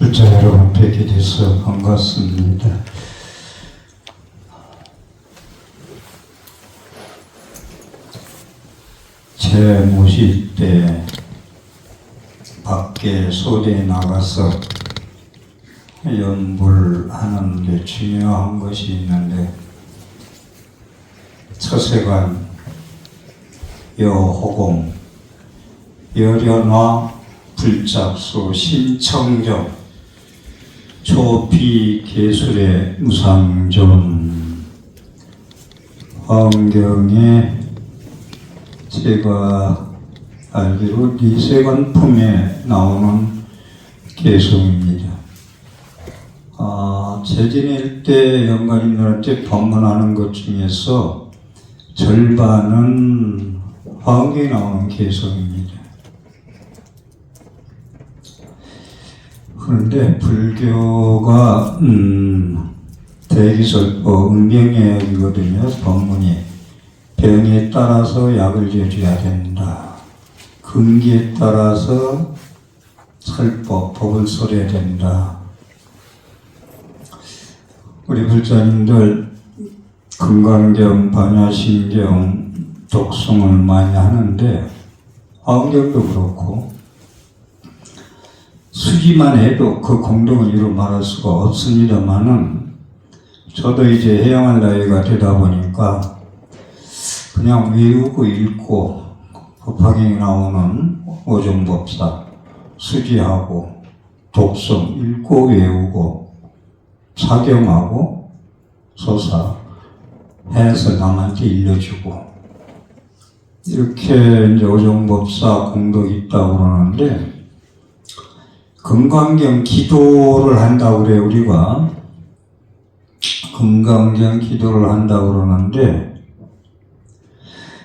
불자 여러분 뵙게 돼서 반갑습니다. 제 모실 때 밖에 소대에 나가서 연불하는 게 중요한 것이 있는데, 처세관, 여호공, 여련화, 불작수, 신청정, 초피계술의 무상존, 환경에 제가 알기로 리세관품에 나오는 개성입니다. 제 지낼 때 영감님들한테 방문하는 것 중에서 절반은 화엄경에 나오는 개성입니다. 그런데 불교가 대기설법 은병예약이거든요. 법문이 병에 따라서 약을 지어줘야 된다. 근기에 따라서 설법, 법을 설해야 된다. 우리 불자님들 금강경, 반야심경, 독송을 많이 하는데 화엄경도 그렇고 수기만 해도 그 공덕은 이루 말할 수가 없습니다만은, 저도 이제 해양할 나이가 되다 보니까 그냥 외우고 읽고 법화경에 나오는 오정법사 수기하고 독송 읽고 외우고 사경하고 소사 해서 남한테 일러주고, 이렇게 이제 오정법사 공덕이 있다고 그러는데, 금강경 기도를 한다고 그래요. 우리가 금강경 기도를 한다고 그러는데,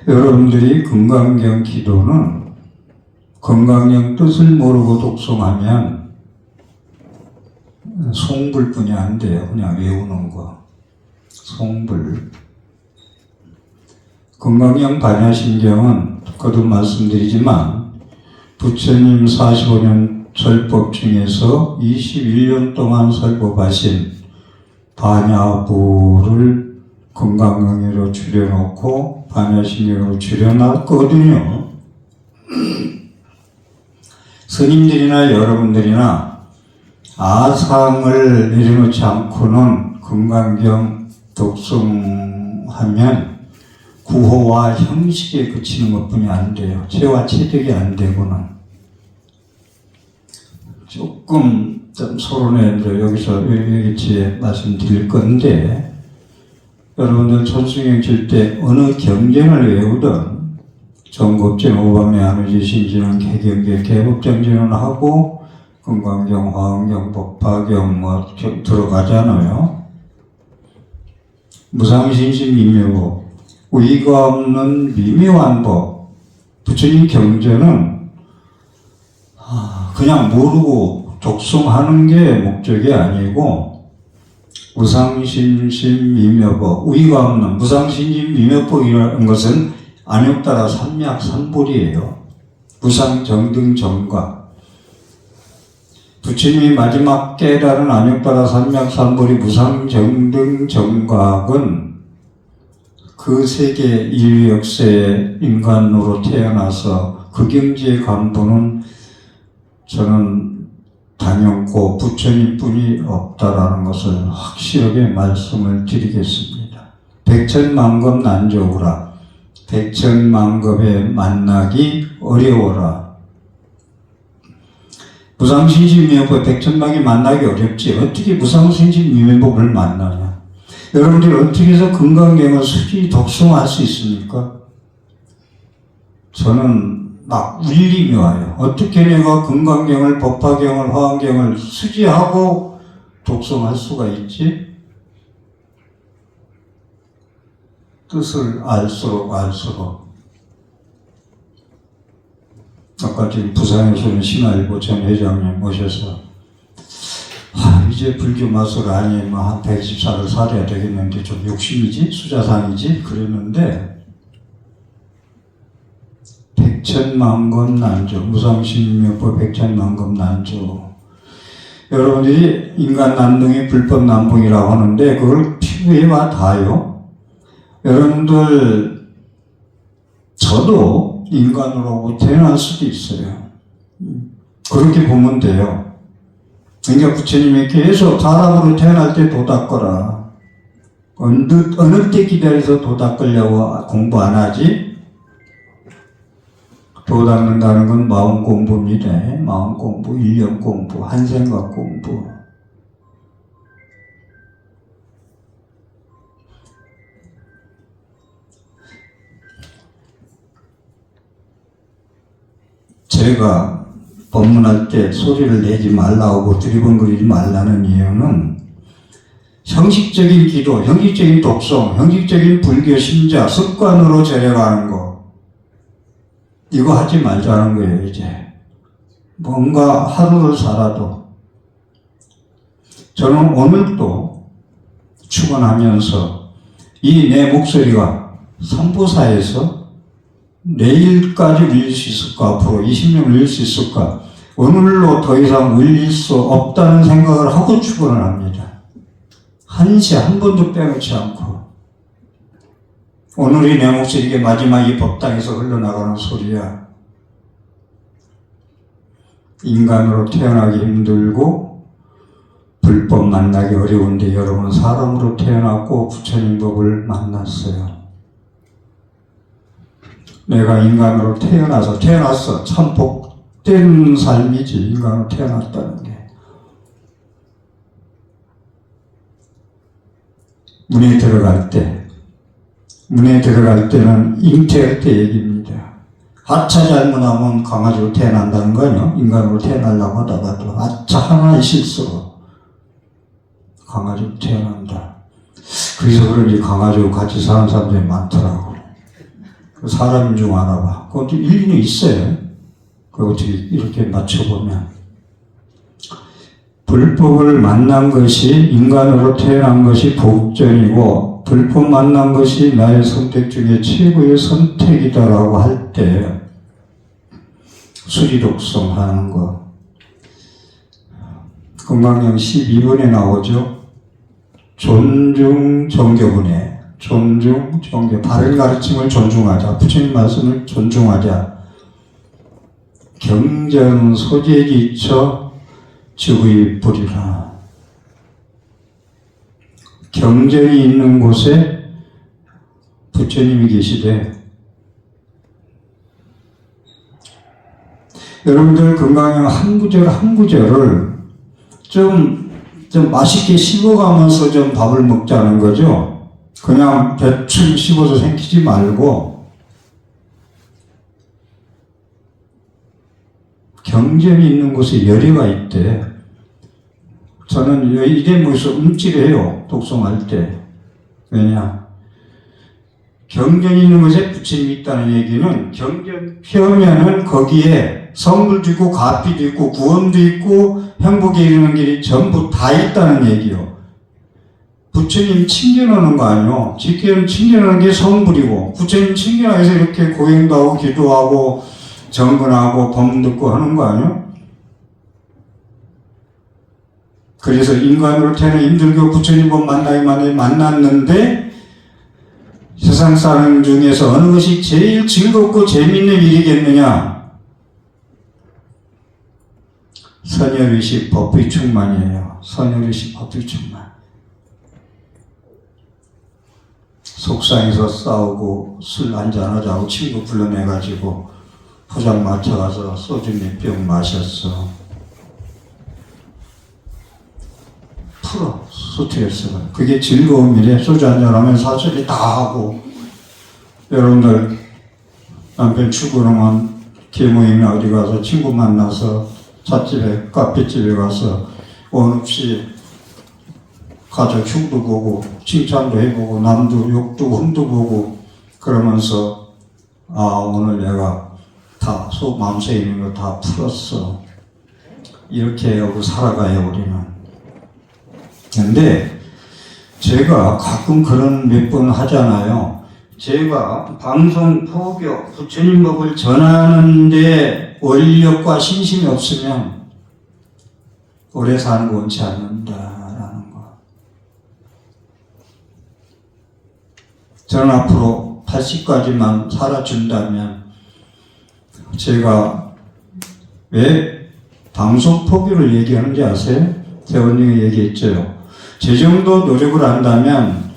여러분들이 금강경 기도는 금강경 뜻을 모르고 독송하면 송불뿐이 안 돼요. 그냥 외우는 거. 송불. 금강경 반야심경은 거듭 말씀드리지만 부처님 45년 설법 중에서 21년 동안 설법하신 반야부를 금강경으로 줄여놓고 반야심경으로 줄여놨거든요. 스님들이나 여러분들이나 아상을 내려놓지 않고는 금강경 독송하면 구호와 형식에 그치는 것뿐이 안 돼요. 체와 체득이 안 되고는. 조금 좀 서론에 여기서 여기치에 말씀드릴 건데, 여러분들 천수경 칠 때 어느 경전을 외우든 정급전, 오밤의 안우지, 신진원, 개경계, 개법정진원 하고 금강경, 화엄경, 법화경 뭐 들어가잖아요. 무상신심 미묘법, 의가 없는 미묘한 법. 부처님 경전은 그냥 모르고 독송하는 게 목적이 아니고, 무상신심 미묘법, 의가 없는 무상신심 미묘법이라는 것은 안욕따라 삼맥삼불이에요. 무상정등정각. 부처님이 마지막 깨달은 안욕따라 삼맥삼불이 무상정등정각은 그 세계 인류 역사에 인간으로 태어나서 그 경지에 간 분은 저는 단연코 부처님뿐이 없다라는 것을 확실하게 말씀을 드리겠습니다. 백천만급 난조구라. 백천만급에 만나기 어려워라. 무상신심미묘법 백천만이 만나기 어렵지. 어떻게 무상신심미묘법을 만나냐. 여러분들이 어떻게 해서 금강경을 수기 독송할 수 있습니까? 저는 막 울림이 와요. 어떻게 내가 금강경을, 법화경을, 화엄경을 수기하고 독송할 수가 있지? 뜻을 알수록 아까 지금 부산에서는 신화일보 전 회장님 모셔서 이제 불교 마술 아니면 한 120살을 살아야 되겠는데 좀 욕심이지? 수자상이지? 그랬는데 백천만급 난조, 무상신묘법 백천만급 난조. 여러분들이 인간 난동이 불법 난봉이라고 하는데 그걸 피부에 와 닿아요. 여러분들 저도 인간으로 태어날 수도 있어요. 그렇게 보면 돼요. 그러니까 부처님이 계속 사람으로 태어날 때 도 닦거라. 어느 때 기다려서 도 닦으려고 공부 안 하지? 도 닦는다는 건 마음 공부입니다. 마음 공부, 일념 공부, 한생각 공부. 제가 법문할 때 소리를 내지 말라고 두리번거리지 말라는 이유는 형식적인 기도, 형식적인 독성, 형식적인 불교 신자, 습관으로 절해가는 거 이거 하지 말자는 거예요. 이제 뭔가 하루를 살아도 저는 오늘도 출근하면서 이 내 목소리가 삼보사에서 내일까지 울릴 수 있을까? 앞으로 20년 울릴 수 있을까? 오늘로 더 이상 울릴 수 없다는 생각을 하고 출근을 합니다. 한시 한 번도 빼놓지 않고. 오늘이 내 목소리가 마지막 이 법당에서 흘러나가는 소리야. 인간으로 태어나기 힘들고 불법 만나기 어려운데 여러분은 사람으로 태어났고 부처님 법을 만났어요. 내가 인간으로 태어났어. 참 복된 삶이지, 인간으로 태어났다는 게. 문에 들어갈 때는 잉태할 때 얘기입니다. 아차 잘못하면 강아지로 태어난다는 거 아니야? 인간으로 태어나려고 하다가도 아차 하나의 실수로 강아지로 태어난다. 그래서 그런지 강아지로 같이 사는 사람들이 많더라고. 사람인 줄 알아봐. 그것도 일리는 있어요. 그 어떻게 이렇게 맞춰보면. 불법을 만난 것이 인간으로 태어난 것이 복전이고 불법 만난 것이 나의 선택 중에 최고의 선택이다라고 할 때 수리독성 하는 거. 건강경 12번에 나오죠. 존중 정교분에 존중, 존경, 바른 가르침을 존중하자. 부처님 말씀을 존중하자. 경전 소재지처 즉의 불이라. 경전이 있는 곳에 부처님이 계시되 여러분들 건강한 한 구절 한 구절을 좀 맛있게 씹어가면서 좀 밥을 먹자는 거죠. 그냥 대충 씹어서 생기지 말고 경전이 있는 곳에 열의가 있대. 저는 이게 무슨 움찔해요. 독송할 때. 왜냐? 경전이 있는 곳에 부처님이 있다는 얘기는 경전 펴면은 거기에 성불도 있고 가피도 있고 구원도 있고 행복에 이르는 길이 전부 다 있다는 얘기요. 부처님 칭견하는 거 아니요. 칭견하는 게 성불이고 부처님 칭견하기 위해서 이렇게 고행도 하고 기도하고 정근하고 법문 듣고 하는 거 아니요. 그래서 인간으로 태어나 힘들고 부처님 법 만났는데 세상 사람 중에서 어느 것이 제일 즐겁고 재밌는 일이겠느냐? 선열의식 법의 충만이에요. 선열의식 법의 충만. 속상해서 싸우고 술 한잔하자고 친구 불러내가지고 포장마차 가서 소주 몇 병 마셨어. 풀어, 스트레스가. 그게 즐거움이래. 소주 한잔하면 사소리 다 하고. 여러분들 남편 출근하면 계모임에 어디 가서 친구 만나서 찻집에 카페집에 가서 원 없이 가족 흉도 보고 칭찬도 해보고 남도 욕도 흠도 보고 그러면서 아 오늘 내가 다 마음속에 있는 거 다 풀었어. 이렇게 하고 살아가요 우리는. 근데 제가 가끔 그런 몇 번 하잖아요. 제가 방송 포교 부처님 법을 전하는데 원력과 신심이 없으면 오래 사는 거 원치 않는다라는 거. 저는 앞으로 80까지만 살아준다면 제가 왜 방송 포기를 얘기하는지 아세요? 대원님이 얘기했죠. 제 정도 노력을 한다면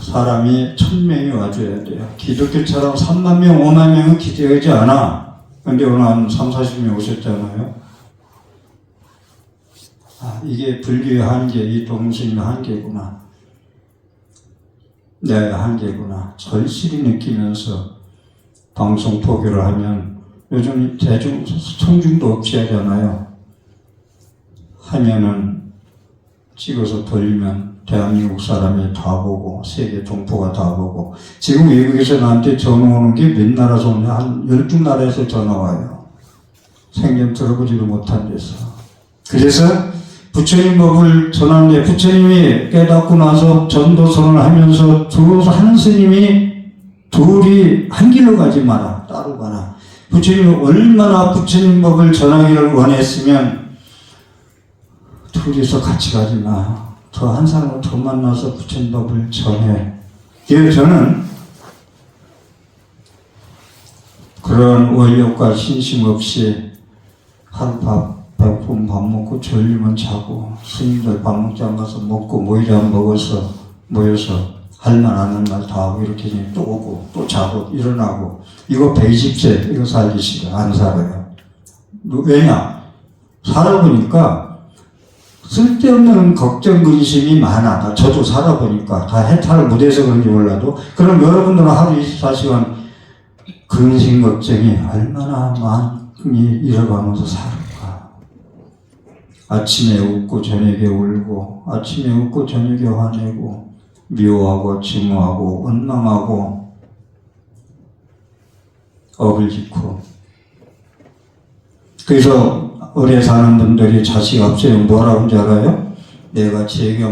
사람이 1000명이 와줘야 돼요. 기독교처럼 3만 명, 5만 명은 기대하지 않아. 근데 오늘 한 3, 40명 오셨잖아요. 아, 이게 불교의 한계, 이 동스님의 한계구나. 내 한계구나. 절실히 느끼면서 방송 포기를 하면 요즘 대중, 청중도 없이 하잖아요. 하면은 찍어서 돌리면 대한민국 사람이 다 보고 세계 동포가 다 보고 지금 외국에서 나한테 전화 오는 게 몇 나라에서 오냐 한 12나라에서 전화 와요. 생전 들어보지도 못한 데서. 그래서 부처님 법을 전하는데 부처님이 깨닫고 나서 전도선을 하면서 들어서 한 스님이 둘이 한 길로 가지 마라 따로 가라. 부처님이 얼마나 부처님 법을 전하기를 원했으면 둘이서 같이 가지 마. 더 한 사람을 더 만나서 부처님 법을 전해. 그래서 저는 그런 원력과 신심 없이 하루 배고프면 밥 먹고 졸리면 자고 스님들 밥 먹자 가서 먹고 모이자 먹어서 모여서 할 말 아는 말 다 하고 이렇게 또 오고 또 자고 일어나고 이거 120세 이거 살기 싫어. 안 살아요. 왜냐? 살아보니까 쓸데없는 걱정 근심이 많아. 저도 살아보니까 다 해탈을 못해서 그런지 몰라도 그럼 여러분들은 하루 24시간 근심 걱정이 얼마나 많이 잃어가면서 살을까. 아침에 웃고 저녁에 울고 아침에 웃고 저녁에 화내고 미워하고 증오하고 원망하고 업을 짓고. 그래서 오래 사는 분들이 자식 앞세우면 뭐라고 하는지 알아요? 내가 죄가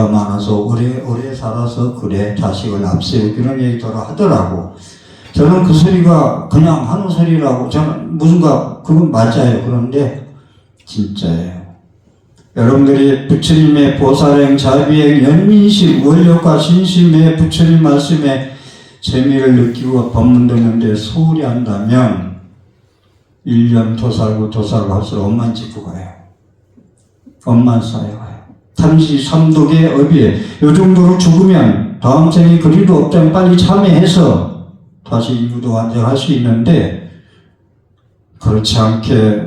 많아서 오래 살아서 그래 자식을 앞세우고 그런 얘기더라 하더라고. 저는 그 소리가 그냥 하는 소리라고 저는 그건 맞아요. 그런데 진짜예요. 여러분들이 부처님의 보살행, 자비행, 연민식, 원력과 신심의 부처님 말씀에 재미를 느끼고 법문 듣는데 소홀히 한다면 1년 더 살고 할수록 엄만 짓고 가요. 엄만 쌓여가요. 삼시 삼독의 업이에 요 정도로 죽으면 다음 생에 그리도 없다면 빨리 참여해서 다시 인구도 완전할 수 있는데 그렇지 않게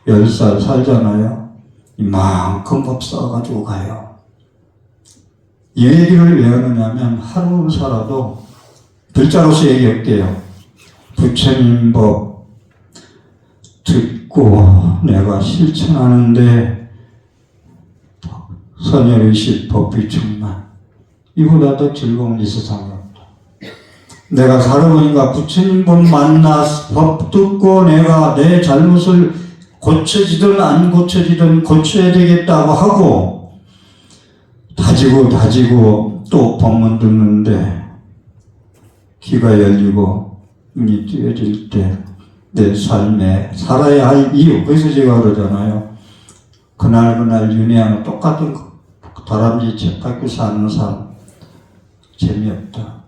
110살 살잖아요. 이만큼 법 쌓아가지고 가요. 이 얘기를 왜 하느냐면 하루 살아도 글자로서 얘기할게요. 부처님 법 듣고 내가 실천하는데 선열의식 법비충만 이보다 더 즐거운 이 세상에 없다. 내가 살아보니까 부처님 법 만나 법 듣고 내가 내 잘못을 고쳐지든 안 고쳐지든 고쳐야 되겠다고 하고 다지고 또 법문 듣는데 귀가 열리고 눈이 뜨여질 때 내 삶에 살아야 할 이유. 그래서 제가 그러잖아요. 그날 윤회하는 똑같은 다람쥐 책 밟고 사는 삶 재미없다.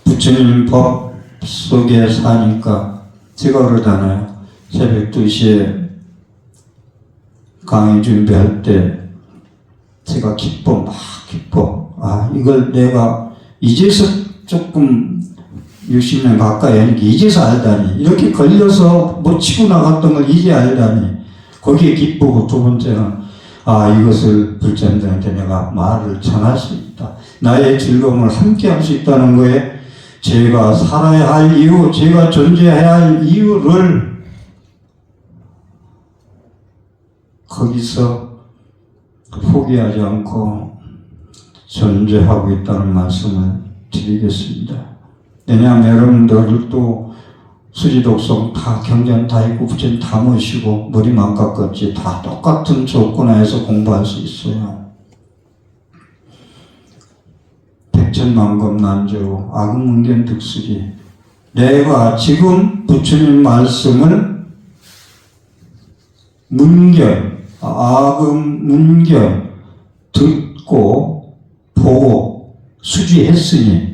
부처님 법 속에 사니까 제가 그러잖아요. 새벽 2시에 강의 준비할 때 제가 기뻐. 아, 이걸 내가 이제서 조금 60년 가까이 하니까 이제서 알다니. 이렇게 걸려서 못 치고 나갔던 걸 이제 알다니. 거기에 기쁘고 두 번째는 아, 이것을 불자님들한테 내가 말을 전할 수 있다. 나의 즐거움을 함께 할 수 있다는 거에 제가 살아야 할 이유, 제가 존재해야 할 이유를 거기서 포기하지 않고 존재하고 있다는 말씀을 드리겠습니다. 왜냐하면 여러분들도 수지독성 다 경전 다 있고 부처님 다 모시고 머리만 깎았지 다 똑같은 조건하에서 공부할 수 있어요. 백천만금 난조 악문견 득수리 내가 지금 부처님 말씀을 문견, 아금 문견 듣고 보고 수지했으니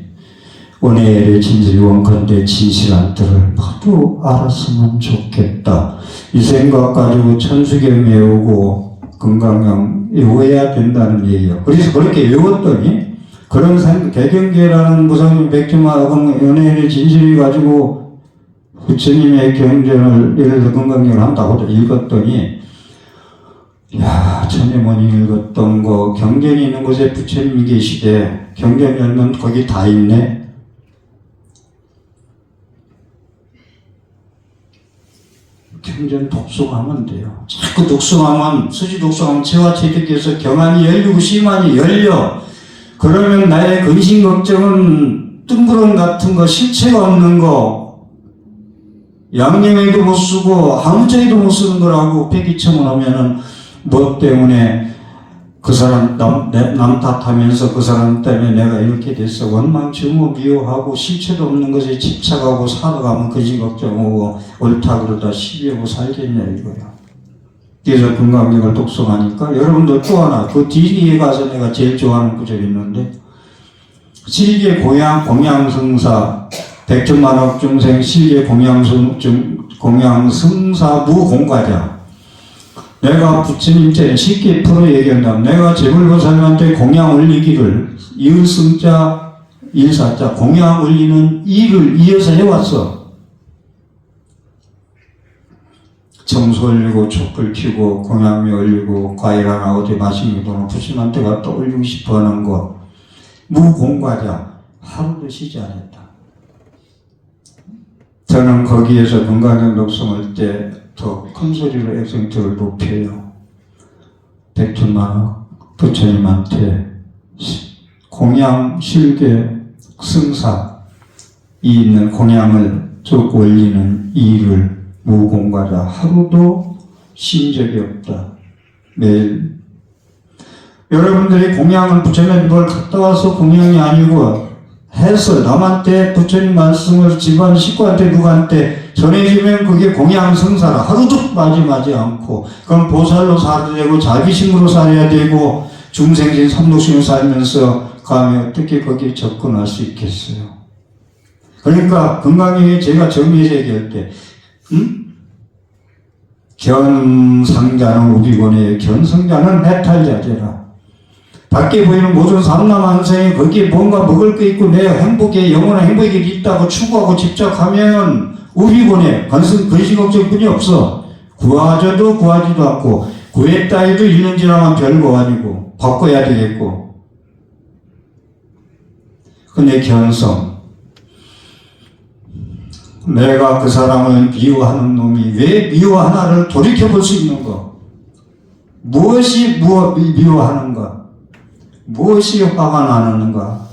원해의 진실이 원컨대 진실한 뜻을 모두 알았으면 좋겠다. 이 생각 가지고 천수경 외우고 건강경 외워야 된다는 얘기예요. 그래서 그렇게 외웠더니 그런 생각, 개경계라는 무상님 백주마 연예인의 진실이 가지고 부처님의 경전을 예를 들어 건강경을 한다고 읽었더니 야, 천녀머니 읽었던 거 경전이 있는 곳에 부처님이 계시대. 경전 열면 거기 다 있네. 경전 독송하면 돼요. 자꾸 독송하면, 수지 독송하면 체화체득해서 경안이 열리고 심안이 열려. 그러면 나의 근심 걱정은 뜬구름 같은 거, 실체가 없는 거, 양념에도 못 쓰고 아무짝에도 못 쓰는 거라고 폐기처분하면은 뭐 때문에 그 사람 남 탓하면서 그 사람 때문에 내가 이렇게 됐어. 원망증오 미워하고 실체도 없는 것에 집착하고 살아가면 근심 걱정하고 옳다 그러다 시비하고 살겠냐 이거야. 그래서 건강경을 독송하니까 여러분들 또 하나 그 뒤에 가서 내가 제일 좋아하는 구절이 있는데 실계 공양성사 백천만억 중생 실계 공양성사 무공과자. 내가 부처님께 쉽게 풀어 얘기한다면 내가 제불보살님한테 공양 올리기를 이을승자 일사자 공양 올리는 일을 이어서 해왔어. 청소 올리고 촛불 켜고 공양미 올리고 과일 하나 어디 맛있는 거는 부처님한테 갖다 올리고 싶어 하는 거 무공과자 하루도 쉬지 않았다. 저는 거기에서 건강경 독송할 때 더 큰 소리로 액센트를 높여요. 백천만억 부처님한테 공양, 실계, 승사 이 있는 공양을 쭉 올리는 일을 무공과자 하루도 쉰 적이 없다. 매일 여러분들이 공양은 부처님한테 뭘 갔다 와서 공양이 아니고 해서 남한테 부처님 말씀을 집안 식구한테 누구한테 전해주면 그게 공양 성사라. 하루도 빠짐하지 않고 그럼 보살로 살아야 되고 자비심으로 살아야 되고 중생신 삼독신으로 살면서 감히 어떻게 거기에 접근할 수 있겠어요. 그러니까 건강경에 제가 정리해서 얘기할 때 견상자는 우비권에 견성자는 해탈자제라. 밖에 보이는 모든 삼남한생에 거기에 뭔가 먹을 거 있고 내 행복에 영원한 행복이 있다고 추구하고 집착하면 우비곤에 근심 걱정뿐이 없어. 구하져도 구하지도 않고 구했다 해도 1년 지나면 별거 아니고 바꿔야 되겠고. 근데 견성 내가 그 사람을 미워하는 놈이 왜 미워하나를 돌이켜볼 수 있는 거. 무엇이 미워하는가? 무엇이 화가 나는가?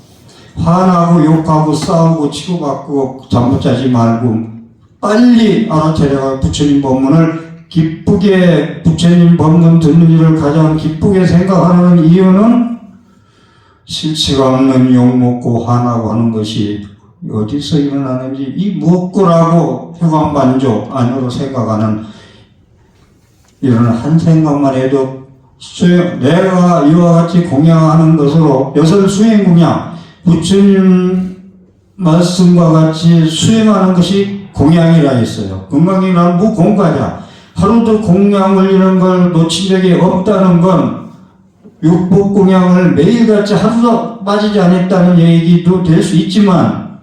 화나고 욕하고 싸우고 치고받고 잠못 자지 말고 빨리 알아차려가 부처님 법문을 기쁘게 부처님 법문 듣는 일을 가장 기쁘게 생각하는 이유는 실체가 없는 욕먹고 화나고 하는 것이 어디서 일어나는지 이 무엇고라고 회광만족 안으로 생각하는 이런 한 생각만 해도 내가 이와 같이 공양하는 것으로 여설 수행 공양 부처님 말씀과 같이 수행하는 것이 공양이라 했어요. 건강이란 무공과자. 하루도 공양 올리는 걸 놓친 적이 없다는 건 육복 공양을 매일같이 하루도 빠지지 않았다는 얘기도 될 수 있지만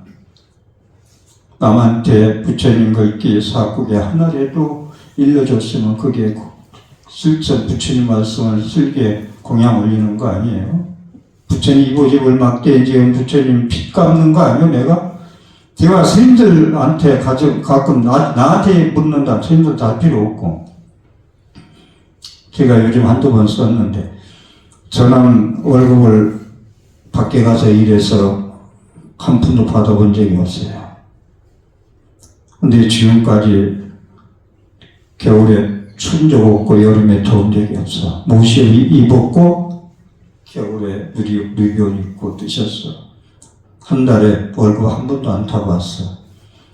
남한테 부처님 글귀 사국에 하나라도 일러줬으면 그게 실제 부처님 말씀을 쓸게 공양 올리는 거 아니에요? 부처님 이보집을 막대 지금 부처님 빚 갚는 거 아니에요? 제가 스님들한테 가끔 나한테 묻는다. 스님들 다 필요 없고. 제가 요즘 한두 번 썼는데 저는 월급을 밖에 가서 일해서 한 푼도 받아본 적이 없어요. 근데 지금까지 겨울에 추운 적 없고 여름에 더운 적이 없어. 모시옷 입었고 겨울에 누비옷 입고 드셨어. 한 달에 월급 한 번도 안 타봤어.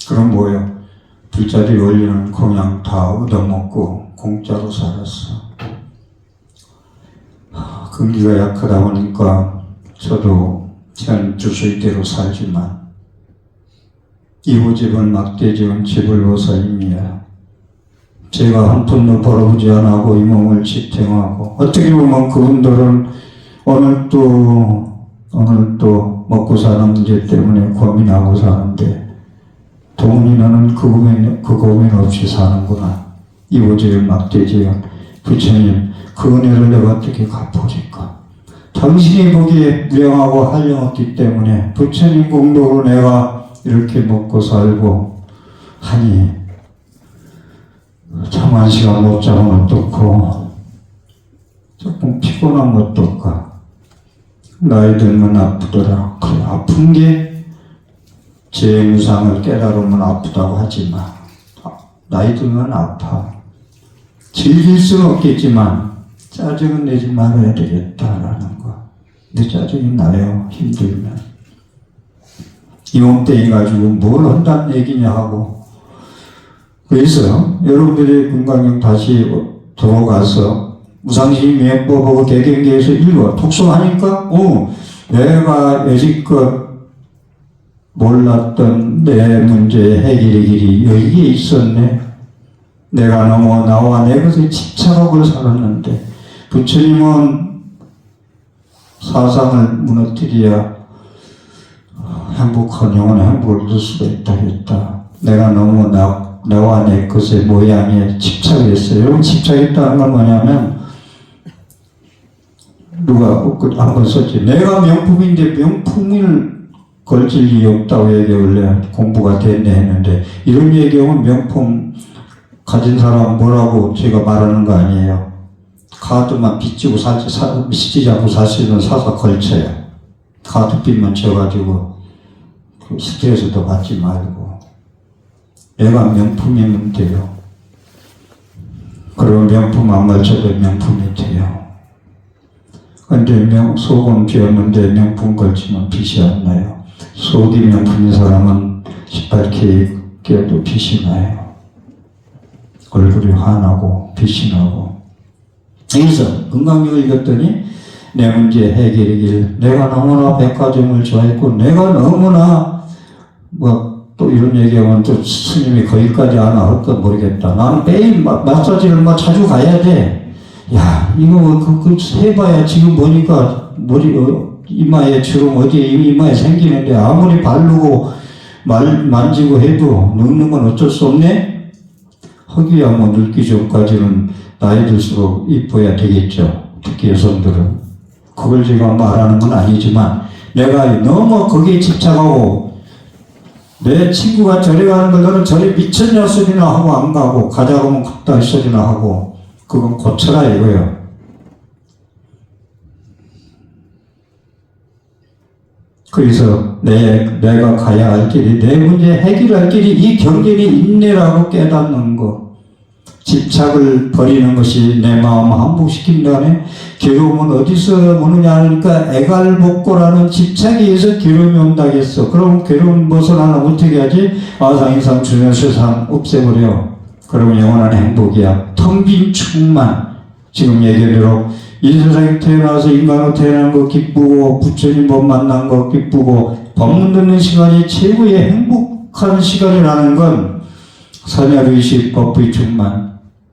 그럼 뭐요? 불자리 올리는 공양 다 얻어먹고 공짜로 살았어. 근기가 약하다 보니까 저도 현 주소이대로 살지만 이호집은 막대지은 지불보살님이야. 제가 한 푼도 벌어보지 않고 이 몸을 지탱하고, 어떻게 보면 그분들은 오늘 또 먹고 사는 문제 때문에 고민하고 사는데, 돈이 나는 그 고민 없이 사는구나. 이호집은 막대지은 부처님, 그 은혜를 내가 어떻게 갚아줄까? 당신이 보기에 무량하고 한량없기 때문에 부처님 공덕으로 내가 이렇게 먹고 살고 하니, 참 한 시간 못 자면 어떻고, 조금 피곤한 것도 없고, 나이 들면 아프더라. 그래, 아픈 게 제 무상을 깨달으면 아프다고 하지만, 나이 들면 아파. 즐길 수는 없겠지만, 짜증은 내지 말아야 되겠다라는 거. 내 짜증이 나요, 힘들면. 이 몸뚱이 가지고 뭘 한다는 얘기냐 하고. 그래서 여러분들이 금강경 다시 들어가서 무상심 명법하고 대경계에서 읽어. 독서하니까, 내가 여지껏 몰랐던 내 문제의 해결의 길이 여기에 있었네. 내가 너무 나와 내 것에 집착하고 살았는데, 부처님은 사상을 무너뜨려야 행복한 영혼의 행복을 얻을 수가 있다 했다. 내가 너무 나와 내 것의 모양에 집착했어요. 여러분, 집착했다는 건 뭐냐면, 누가 한번 썼지. 내가 명품인데 명품을 걸칠 일이 없다고 얘기 원래 공부가 됐네 했는데, 이런 얘기하면 명품 가진 사람 뭐라고 제가 말하는 거 아니에요. 카드만 빚지고 시키지 않고 살 수 있는 사서 걸쳐요. 카드빚만 져가지고 스트레스도 받지 말고. 내가 명품이면 돼요. 그리고 명품 안 걸쳐도 명품이 돼요. 근데 속은 비었는데 명품 걸치면 빛이 안 나요. 속이 명품인 사람은 시뻘게 깨도 빛이 나요. 얼굴이 환하고 빛이 나고. 그래서 금강경을 읽었더니 내 문제 해결의 길, 내가 너무나 백화점을 좋아했고, 내가 너무나 또 이런 얘기하면 또 스님이 거기까지 안 할까 모르겠다. 나는 매일 마사지를 자주 가야 돼. 야, 이거 해봐야 지금 보니까 이마에 주름 어디에 이마에 생기는데 아무리 바르고 만지고 해도 늙는 건 어쩔 수 없네? 허기야 늙기 전까지는 나이 들수록 이뻐야 되겠죠. 특히 여성들은. 그걸 제가 말하는 건 아니지만, 내가 너무 거기에 집착하고, 내 친구가 저리 가는 걸 너는 저리 미쳤냐 소리나 하고 안 가고, 가자고 하면 갔다 소리나 하고, 그건 고쳐라 이거예요. 그래서 내가 가야 할 길이, 내 문제 해결할 길이 이 경전이 인내라고 깨닫는 것. 집착을 버리는 것이 내 마음 한복시킨다네. 괴로움은 어디서 오느냐 하니까 애갈복고라는 집착에 의해서 괴로움이 온다겠어. 그럼 괴로움 벗어나면 어떻게 하지? 아상이상 주변세상 없애버려. 그러면 영원한 행복이야. 텅 빈 충만. 지금 얘기대로 이 세상에 태어나서 인간으로 태어난 거 기쁘고, 부처님 법 만난 거 기쁘고, 법문 듣는 시간이 최고의 행복한 시간이라는 건 선열의식 법의 충만.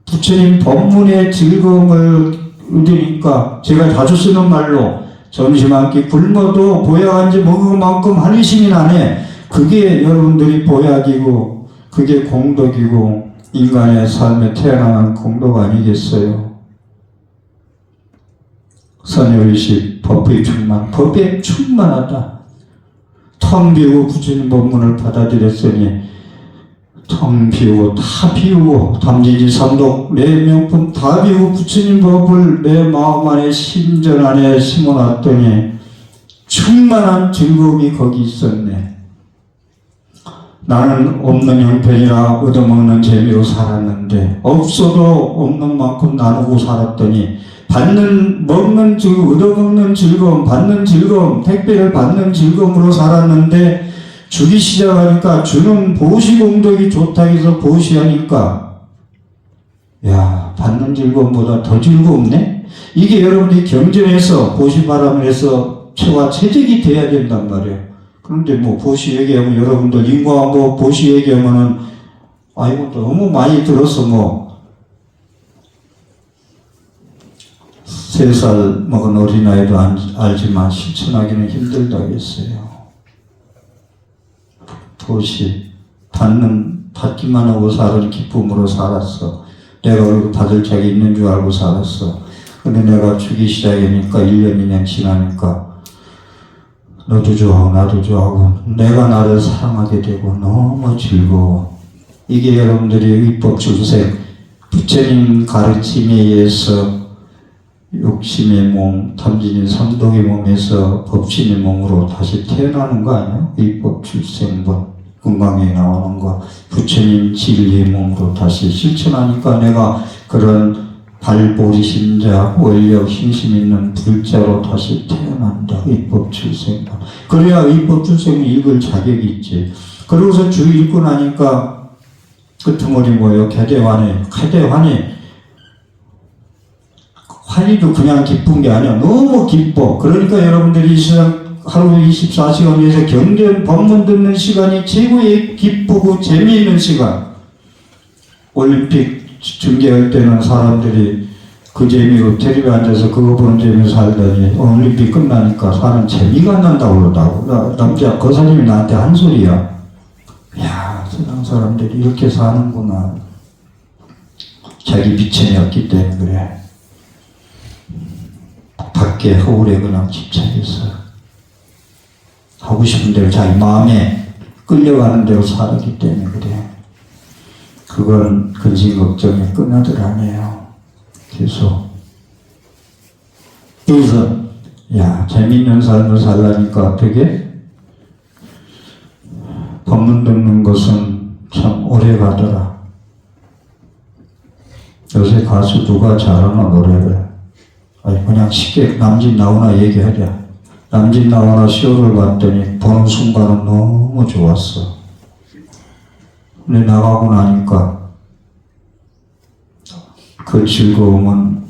부처님 법문의 즐거움을 얻으니까, 제가 자주 쓰는 말로 점심 한 끼 굶어도 보약한지 먹은 만큼 한의심이 나네. 그게 여러분들이 보약이고, 그게 공덕이고, 인간의 삶에 태어난 공덕 아니겠어요? 선열의식 법의 충만, 법에 충만하다. 텅 비우고 부처님 법문을 받아들였으니, 텅 비우고 다 비우고, 담지지 삼독 내 명품 다 비우고 부처님 법을 내 마음 안에 심전 안에 심어놨더니 충만한 즐거움이 거기 있었네. 나는 없는 형편이라 얻어먹는 재미로 살았는데, 없어도 없는 만큼 나누고 살았더니, 얻어먹는 즐거움, 받는 즐거움, 택배를 받는 즐거움으로 살았는데, 주기 시작하니까 주는 보시 공덕이 좋다 해서 보시하니까 야, 받는 즐거움보다 더 즐겁네? 이게 여러분이 경전에서 보시 바람을 해서 최와 최적이 돼야 된단 말이에요. 그런데 뭐 보시 얘기하면 여러분들 인과뭐 보시 얘기하면은 아이고 너무 많이 들어서 뭐 3살 먹은 어린아이도 알지만 실천하기는 힘들다겠어요. 보시 받기만 하고 사는 기쁨으로 살았어. 내가 그리고 받을 자기 있는 줄 알고 살았어. 근데 내가 주기 시작이니까 1년, 2년 지나니까 너도 좋아하고 나도 좋아하고 내가 나를 사랑하게 되고 너무 즐거워. 이게 여러분들이 위법 출생, 부처님 가르침에 의해서 욕심의 몸, 탐진인 삼독의 몸에서 법신의 몸으로 다시 태어나는 거 아니야? 위법 출생본, 건강에 나오는 거, 부처님 진리의 몸으로 다시 실천하니까 내가 그런 발보리심자, 원력, 힘심 있는 불자로 다시 태어난다. 위법 출생본. 그래야 위법 출생을 읽을 자격이 있지. 그러고서 주 읽고 나니까 끄트머리 뭐예요? 개대환이 환희도 그냥 기쁜 게 아니야. 너무 기뻐. 그러니까 여러분들이 이 세상 하루 24시간 위해서 경전 법문 듣는 시간이 최고의 기쁘고 재미있는 시간. 올림픽 중계할 때는 사람들이 그 재미로 텔레비에 앉아서 그거 보는 재미로 살더니 올림픽 끝나니까 사는 재미가 안 난다고 그러더라고. 남자 거사님이 나한테 한 소리야. 야, 세상 사람들이 이렇게 사는구나. 자기 비천이었기 때문에 그래. 밖에 허울에 그냥 집착해서 하고 싶은 대로 자기 마음에 끌려가는 대로 살았기 때문에 그래. 그건 근심 걱정이 끊어들 아니에요. 그래서 야, 재밌는 삶을 살라니까 어떻게? 법문 듣는 것은 참 오래 가더라. 요새 가수 누가 잘하나 노래를. 아니 그냥 쉽게 남진 나오나 얘기하자. 남진 나오나 쇼를 봤더니 보는 순간은 너무 좋았어. 근데 나가고 나니까 그 즐거움은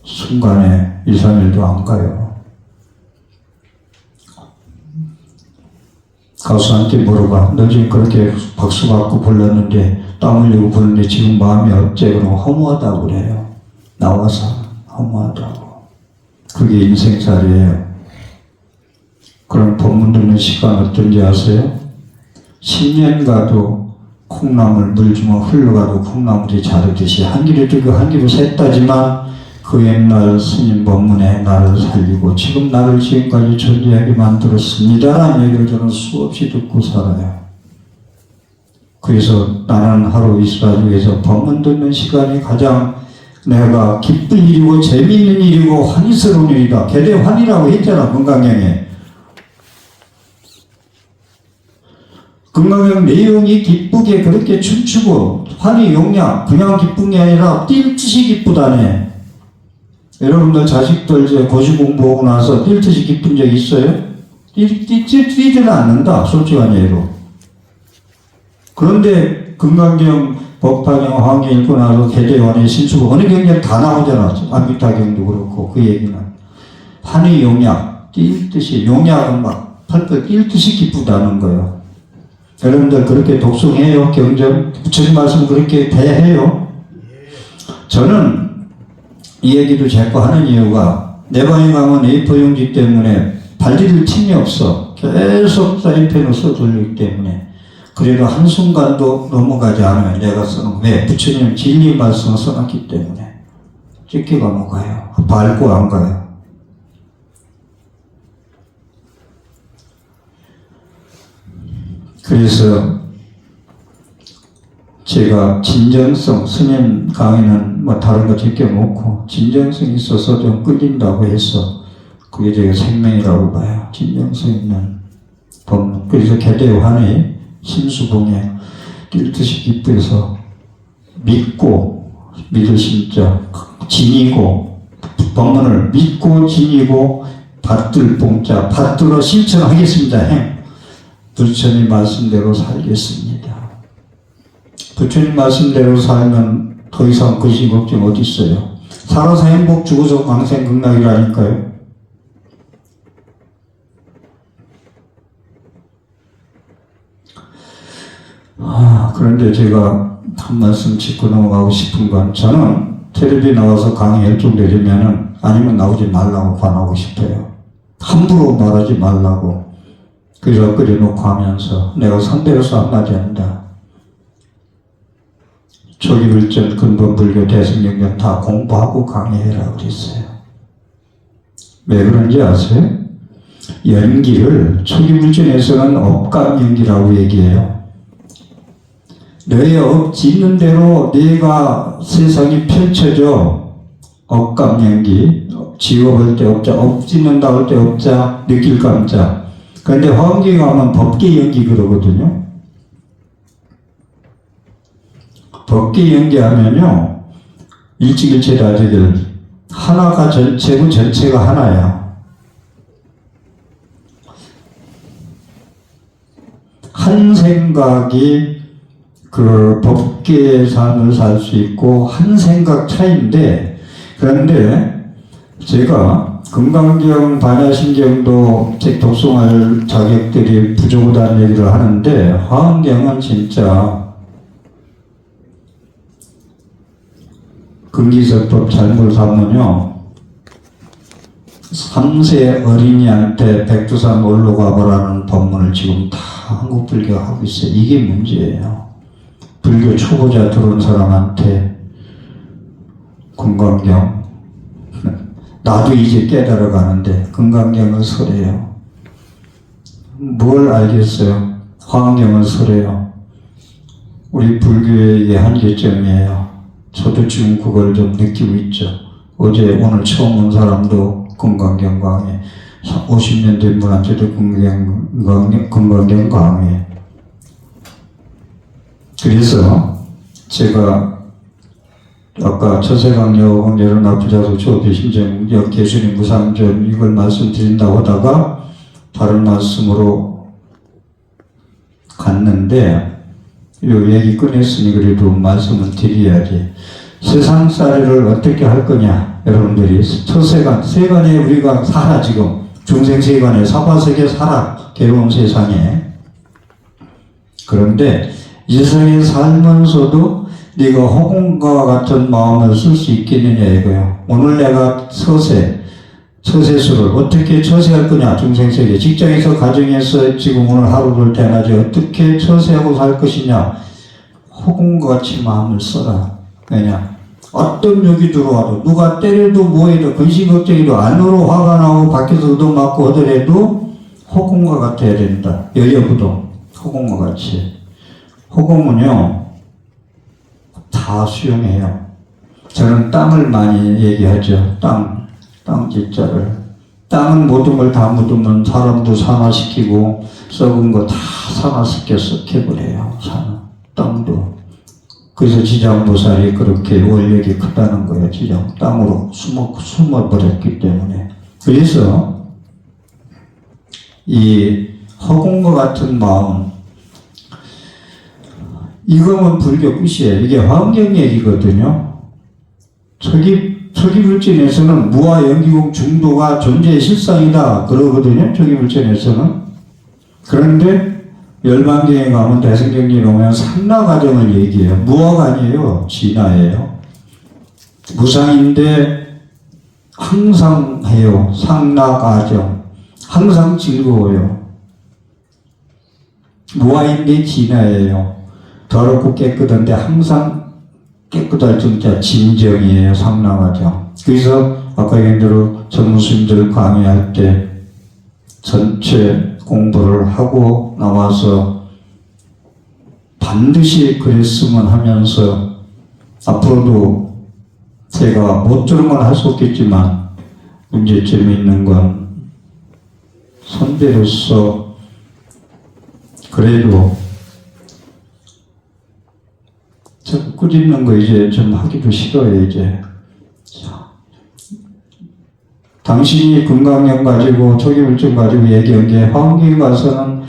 순간에 2, 3일도 안 가요. 가수한테 물어봐. 너 지금 그렇게 박수 받고 불렀는데 땀 흘리고 부르는데 지금 마음이 어째? 그러면 허무하다고 그래요. 나와서 허무하다고. 그게 인생살이에요. 그럼 법문 듣는 시간 어떤지 아세요? 10년 가도 콩나물 물 주면 흘러가도 콩나물이 자르듯이 한 길을 들고 한 길을 샜다지만 그 옛날 스님 법문에 나를 살리고 지금 나를 지금까지 존재하게 만들었습니다라는 얘기를 저는 수없이 듣고 살아요. 그래서 나는 하루 24시간에서 법문 듣는 시간이 가장 내가 기쁜 일이고 재미있는 일이고 환희스러운 일이다. 개대환이라고 했잖아. 건강경에. 건강경 내용이 기쁘게 그렇게 춤추고 환희 용량 그냥 기쁜 게 아니라 뛸 듯이 기쁘다네. 여러분들 자식들 이제 고시 공부하고 나서 뛸 듯이 기쁜 적 있어요? 뛰지는 않는다. 솔직한 예로. 그런데 건강경 법화경, 화경 읽고 나서 개대환의 신수고 어느 경전 다 나오잖아. 안비타경도 그렇고 그 얘기는. 환희 용약, 뛸 듯이 용약은 막 펄펄 뛸 듯이 기쁘다는 거예요. 여러분들 그렇게 독송해요. 경전 부처님 말씀 그렇게 대해요. 저는 이 얘기도 자꾸 하는 이유가 내 방에 가면 A4 용지 때문에 발디딜 틈이 없어. 계속 사인펜을 써돌리기 때문에. 그래도 한순간도 넘어가지 않아요. 내가 쓰는 거. 왜? 부처님 진리 말씀을 써놨기 때문에. 찢기가 넘어가요. 밟고 안 가요. 그래서 제가 진정성, 스님 강의는 뭐 다른 거 제껴놓고 진정성이 있어서 좀 끌린다고 해서 그게 제가 생명이라고 봐요. 진정성 있는 법문. 그래서 개대환의 심수봉에 뛸 듯이 기쁘해서 믿고 믿을 심자 지니고 법문을 믿고 지니고 받들 봉자 받들어 실천하겠습니다. 행 부처님 말씀대로 살겠습니다. 부처님 말씀대로 살면 더 이상 근심 걱정 어디 있어요? 살아서 행복, 죽어서 광생극락이라니까요. 그런데 제가 한 말씀 짚고 넘어가고 싶은 건, 저는 텔레비에 나와서 강의 열중되려면은 아니면 나오지 말라고 권하고 싶어요. 함부로 말하지 말라고. 그래서 끓여놓고 하면서 내가 상대로서 한마디 한다. 초기불전, 근본불교, 대승경전 다 공부하고 강의해라 그랬어요. 왜 그런지 아세요? 연기를 초기불전에서는 업감연기라고 얘기해요. 너의 업 짓는 대로 네가 세상이 펼쳐져. 업감연기, 지워볼 때 업자, 업 짓는다 할 때 업자, 느낄 감자. 그런데 화엄경에 가면 법계연기 그러거든요. 법계연기하면요, 일찍일체다지들 하나가 전체고 전체가 하나야. 한 생각이 그 법계의 삶을 살 수 있고 한 생각 차이인데, 그런데 제가 금강경, 반야신경도 책 독송할 자격들이 부족하다는 얘기를 하는데, 화엄경은 진짜 금기설법 잘못 하면요, 3세 어린이한테 백두산 올라 가보라는 법문을 지금 다 한국 불교가 하고 있어요. 이게 문제예요. 불교 초보자 들어온 사람한테 금강경, 나도 이제 깨달아 가는데 금강경은 설해요. 뭘 알겠어요? 화엄경은 설해요. 우리 불교의 한계점이에요. 저도 지금 그걸 좀 느끼고 있죠. 어제 오늘 처음 온 사람도 금강경 강의, 50년 된 분한테도 금강경 강의. 그래서 제가 아까 처세강력 여론학부자소 조비신정 역계수님 무상전 이걸 말씀드린다고 하다가 다른 말씀으로 갔는데, 요 얘기 꺼냈으니 그래도 말씀을 드려야지. 세상살이를 어떻게 할 거냐, 여러분들이. 처세간, 세간에 우리가 살아, 지금 중생세간에 사바세계 살아, 괴로운 세상에. 그런데 이 세상에 살면서도 네가 허공과 같은 마음을 쓸 수 있겠느냐 이거요. 오늘 내가 처세수를 어떻게 처세할 거냐, 중생세계. 직장에서, 가정에서 지금 오늘 하루를 대낮에 어떻게 처세하고 살 것이냐. 허공과 같이 마음을 써라. 왜냐? 어떤 욕이 들어와도, 누가 때려도 뭐해도, 근심 걱정해도, 안으로 화가 나고 밖에서 얻어맞고 하더라도 허공과 같아야 된다. 여여부동, 허공과 같이. 허공은요, 다 수용해요. 저는 땅을 많이 얘기하죠. 땅 짓자를. 땅은 모든 걸 다 묻으면 사람도 산화시키고 썩은 거 다 산화시켜버려요. 땅도. 그래서 지장보살이 그렇게 원력이 크다는 거예요. 지장. 땅으로 숨어버렸기 때문에. 그래서 이 허공과 같은 마음, 이거는 불교 끝이에요. 이게 화엄경 얘기거든요. 초기불전에서는 무아 연기공 중도가 존재의 실상이다 그러거든요. 초기불전에서는. 그런데 열반경에 가면 대승경에 오면 상라과정을 얘기해요. 무아가 아니에요. 진화예요. 무상인데 항상 해요. 상라과정. 항상 즐거워요. 무아인데 진화예요. 더럽고 깨끗한데 항상 깨끗할 정자 진정이에요. 상라과정. 그래서 아까 얘기한 대로 전무스님들 강의할 때 전체 공부를 하고 나와서 반드시 그랬으면 하면서, 앞으로도 제가 못들은 건 할 수 없겠지만 문제점이 있는 건 선배로서 그래도 좀 꾸짖는 거 이제 좀 하기도 싫어요. 이제 당신이 금강경 가지고 초기불전 가지고 얘기한 게 화엄경 가서는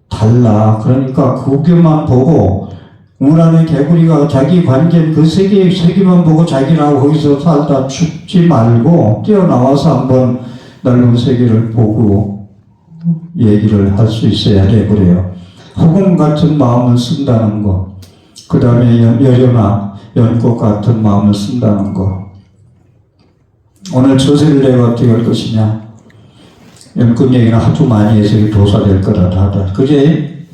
다 달라. 그러니까 그것만 보고 문 안에 개구리가 자기 관계는 그 세계만 보고 자기랑 거기서 살다 죽지 말고 뛰어나와서 한번 넓은 세계를 보고 얘기를 할 수 있어야 돼. 그래요. 허공 같은 마음을 쓴다는 거. 그 다음에 여려나 연꽃 같은 마음을 쓴다는 거. 오늘 저세를 내가 어떻게 할 것이냐. 연꽃 얘기는 아주 많이 해서 도사될 거다 하다. 그제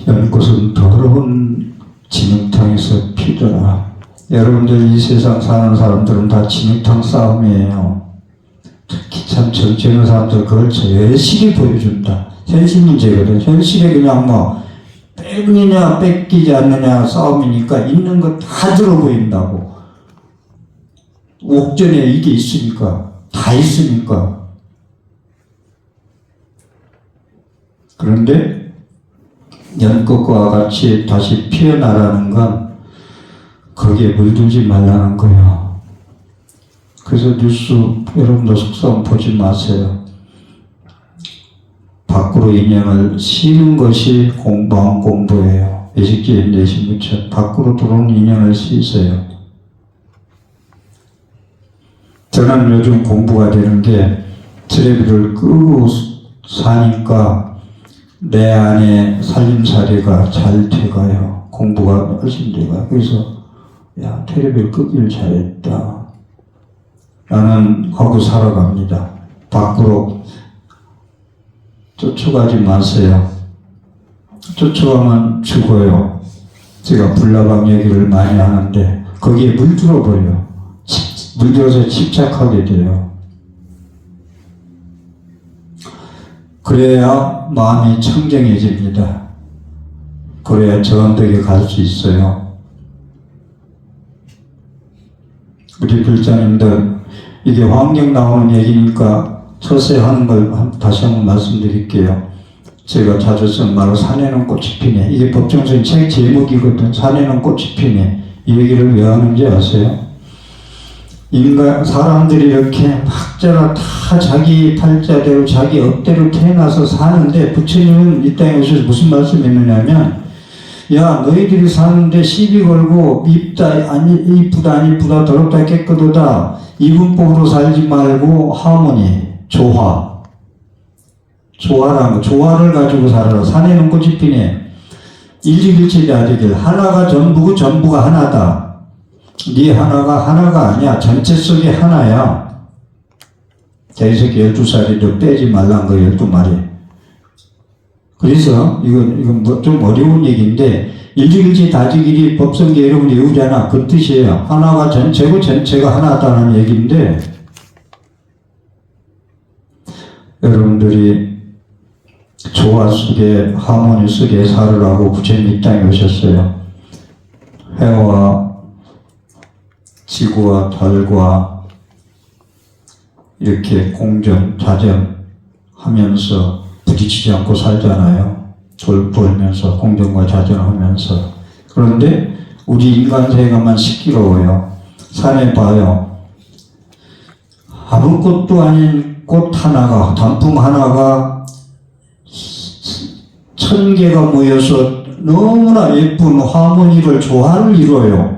연꽃은 더러운 진흙탕에서 피더라. 여러분들 이 세상 사는 사람들은 다 진흙탕 싸움이에요. 특히 참 정치하는 사람들 그걸 열심히 보여준다. 현실 문제거든. 현실에 그냥 뭐 뺏느냐 뺏기지 않느냐 싸움이니까 있는 거 다 들어 보인다고. 옥전에 이게 있으니까 다 있으니까. 그런데 연꽃과 같이 다시 피어나라는 건 거기에 물들지 말라는 거예요. 그래서 뉴스 여러분도 속상 보지 마세요. 밖으로 인연을 쉬는 것이 공부한 공부예요. 에스겔 내신 것처럼 밖으로 들어온 인연을 쉬세요. 저는 요즘 공부가 되는 게 텔레비를 끄고 사니까 내 안에 살림살이가 잘 돼가요. 공부가 훨씬 돼가. 그래서 야, 텔레비를 끄길 잘했다. 나는 하고 살아갑니다. 밖으로 쫓아가지 마세요. 쫓아가면 죽어요. 제가 불나방 얘기를 많이 하는데 거기에 물들어버려요. 물들어서 집착하게 돼요. 그래야 마음이 청정해집니다. 그래야 저 언덕에 갈 수 있어요. 우리 불자님들, 이게 환경 나오는 얘기니까 처세하는 걸 다시 한번 말씀드릴게요. 제가 자주 쓴 말로 산에는 꽃이 피네. 이게 법정선 책 제목이거든. 산에는 꽃이 피네. 이 얘기를 왜 하는지 아세요? 사람들이 이렇게 막 자라 다 자기 팔자대로 자기 업대로 태어나서 사는데 부처님은 이 땅에 오셔서 무슨 말씀 했느냐면 야 너희들이 사는데 시비 걸고 이쁘다 안 이쁘다 더럽다 깨끗하다 이분법으로 살지 말고 하모니 조화라는 거 조화를 가지고 살아라. 산에는 꽃이 피네. 일지일체가 되길 하나가 전부고 전부가 하나다. 네 하나가 아니야. 전체 속에 하나야. 자기새끼 12살이도 빼지 말란 거 12마리. 그래서 이건 뭐 좀 어려운 얘기인데 일주일치 다지기리 법성계 여러분 외우잖아. 그 뜻이에요. 하나가 전체고 전체가 하나다는 얘기인데 여러분들이 조화 속에 하모니 속에 살으라고 부처님이 이 땅에 오셨어요. 해와 지구와 달과 이렇게 공정, 자정 하면서 부딪히지 않고 살잖아요. 돌면서 공정과 자정하면서. 그런데 우리 인간 세계만 시끄러워요. 산에 봐요. 아무것도 아닌 꽃 하나가, 단풍 하나가 1000개가 모여서 너무나 예쁜 하모니를 조화를 이뤄요.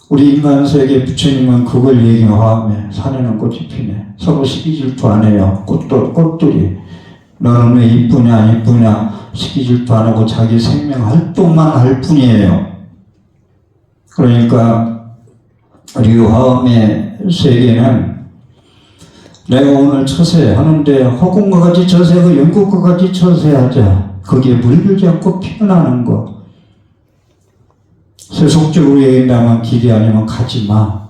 우리 인간 세계 부처님은 그걸 얘기하며 산에는 꽃이 피네. 서로 시기 질투 안 해요. 꽃들이. 너는 왜 이쁘냐 안 이쁘냐 시기 질투 안 하고 자기 생명 활동만 할 뿐이에요. 그러니까 우리 화엄의 세계는 내가 오늘 처세하는데 허공과 같이 처세하고 연꽃과 같이 처세하자. 거기에 물들지 않고 피어나는 거. 세속적으로 얘기한다면 길이 아니면 가지 마.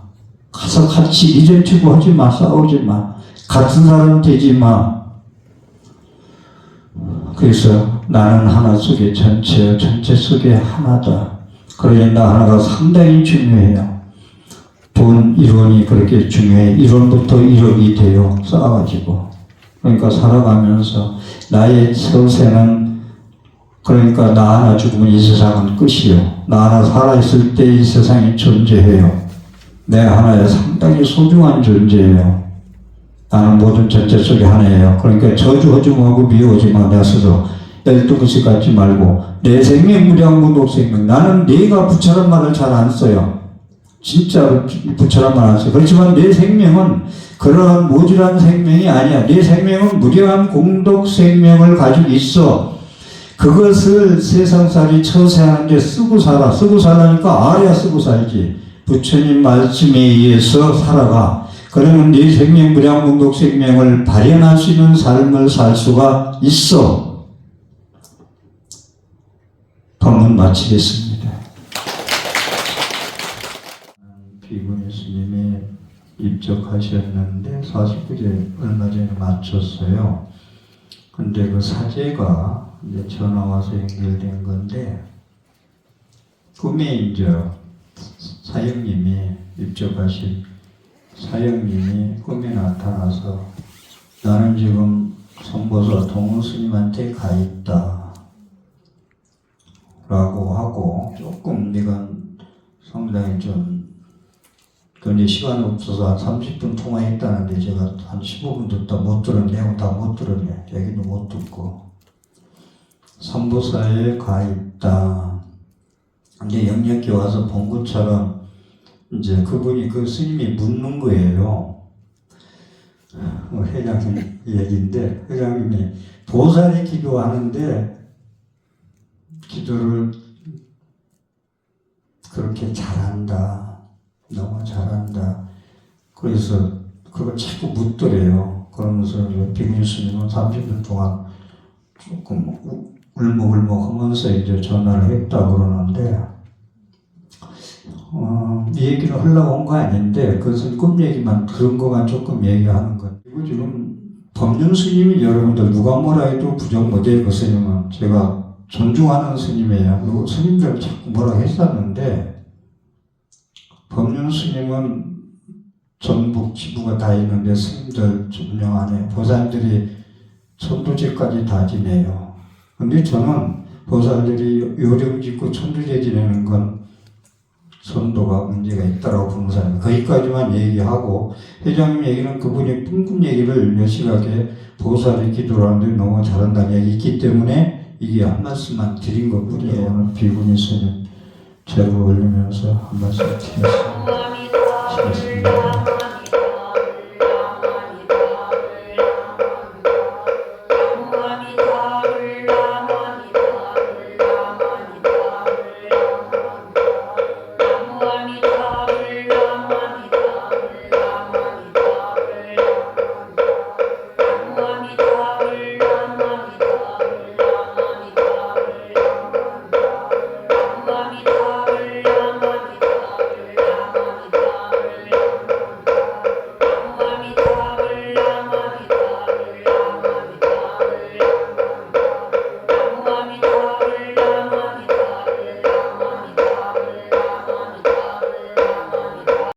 가서 같이 이전치고 하지 마. 싸우지 마. 같은 사람 되지 마. 그래서 나는 하나 속에 전체 속에 하나다. 그러니 나 하나가 상당히 중요해요. 돈 1원이 그렇게 중요해. 1원부터 1억이 돼요. 쌓아가지고. 그러니까 살아가면서 나의 처세는 그러니까 나 하나 죽으면 이 세상은 끝이요. 나 하나 살아있을 때 이 세상이 존재해요. 내 하나에 상당히 소중한 존재예요. 나는 모든 전체 속에 하나예요. 그러니까 저주하지 말고 미워하지 마. 내 스스로 12글씨 갖지 말고 내 생명 무량무독 생명. 나는 내가 부처란 말을 잘 안 써요. 진짜로 부처란 말 안 써요. 그렇지만 내 생명은 그러한 모질한 생명이 아니야. 내 생명은 무량한 공덕 생명을 가지고 있어. 그것을 세상살이 처세하는데 쓰고 살아. 쓰고 살라니까 알아야 쓰고 살지. 부처님 말씀에 의해서 살아가. 그러면 네 생명, 무량공덕 생명을 발현할 수 있는 삶을 살 수가 있어. 법문 마치겠습니다. 비구니 스님이 입적하셨는데 49제 얼마 전에 마쳤어요. 근데 그 사제가 이제 전화 와서 연결된 건데, 꿈에 이제 사형님이 입적하신 사형님이 꿈에 나타나서 나는 지금 선보사 동원 스님한테 가 있다 라고 하고, 조금 네가 상당히 좀 근데 시간이 없어서 한 30분 통화했다는데 제가 한 15분 듣다 못 들은 내용 다 못 들었네. 얘기도 못 듣고. 선보사에 가 있다. 이제 영역에 와서 본 것처럼 이제 그분이 그 스님이 묻는 거예요. 회장님 얘기인데, 회장님이 보살이 기도하는데 기도를 그렇게 잘한다. 너무 잘한다. 그래서 그걸 자꾸 묻더래요. 그러면서 비구니 스님은 30분 동안 조금 울먹울먹 하면서 이제 전화를 했다 그러는데, 이 얘기를 하려고 온 거 아닌데, 그것은 꿈 얘기만, 그런 것만 조금 얘기하는 거. 그리고 지금 법륜 스님이 여러분들 누가 뭐라 해도 부정 못해요. 그 스님은 제가 존중하는 스님이에요. 스님들 자꾸 뭐라 했었는데, 법륜 스님은 전북 지부가 다 있는데 스님들 분명 안에 보살들이 천도제까지 다 지내요. 근데 저는 보살들이 요령 짓고 천도제 지내는 건 선도가 문제가 있다고 보는 사람이에요. 거기까지만 얘기하고, 회장님 얘기는 그분이 뿜뿜 얘기를 여실하게 보살이 기도를 하는데 너무 잘한다는 얘기 있기 때문에 이게 한 말씀만 드린 것 뿐이에요. 오늘 비구니 스님 제를 올리면서 한 말씀 드리겠습니다.